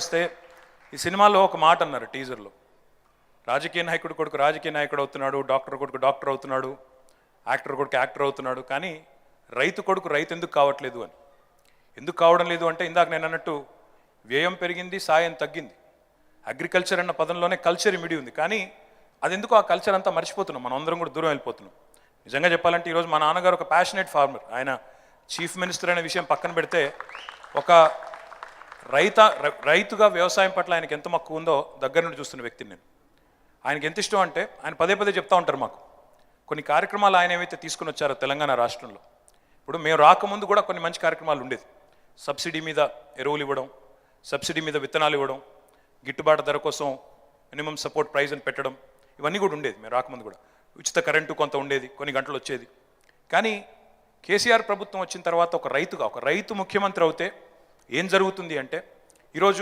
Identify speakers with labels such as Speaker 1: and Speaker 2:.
Speaker 1: వస్తే ఈ సినిమాలో ఒక మాట అన్నారు టీజర్లో, రాజకీయ నాయకుడు కొడుకు రాజకీయ నాయకుడు అవుతున్నాడు, డాక్టర్ కొడుకు డాక్టర్ అవుతున్నాడు, యాక్టర్ కొడుకు యాక్టర్ అవుతున్నాడు, కానీ రైతు కొడుకు రైతు ఎందుకు కావట్లేదు అని. ఎందుకు కావడం లేదు అంటే ఇందాక నేను అన్నట్టు వ్యయం పెరిగింది, సాయం తగ్గింది. అగ్రికల్చర్ అన్న పదంలోనే కల్చర్ ఇమిడి ఉంది, కానీ అది ఎందుకు ఆ కల్చర్ అంతా మర్చిపోతున్నాం, మనం అందరం కూడా దూరం వెళ్ళిపోతున్నాం. నిజంగా చెప్పాలంటే ఈరోజు మా నాన్నగారు ఒక ప్యాషనేట్ ఫార్మర్. ఆయన చీఫ్ మినిస్టర్ అనే విషయం పక్కన పెడితే ఒక రైతుగా వ్యవసాయం పట్ల ఆయనకి ఎంత మక్కువ ఉందో దగ్గర నుండి చూస్తున్న వ్యక్తిని నేను. ఆయనకి ఎంత ఇష్టం అంటే ఆయన పదే పదే చెప్తా ఉంటారు మాకు కొన్ని కార్యక్రమాలు ఆయన ఏమైతే తీసుకుని వచ్చారో తెలంగాణ రాష్ట్రంలో. ఇప్పుడు మేము రాకముందు కూడా కొన్ని మంచి కార్యక్రమాలు ఉండేది. సబ్సిడీ మీద ఎరువులు ఇవ్వడం, సబ్సిడీ మీద విత్తనాలు ఇవ్వడం, గిట్టుబాటు ధర కోసం మినిమం సపోర్ట్ ప్రైజ్ అని పెట్టడం, ఇవన్నీ కూడా ఉండేది మేము రాకముందు కూడా. ఉచిత కరెంటు కొంత ఉండేది, కొన్ని గంటలు వచ్చేది. కానీ కేసీఆర్ ప్రభుత్వం వచ్చిన తర్వాత ఒక రైతు ముఖ్యమంత్రి అవుతే ఏం జరుగుతుంది అంటే ఈరోజు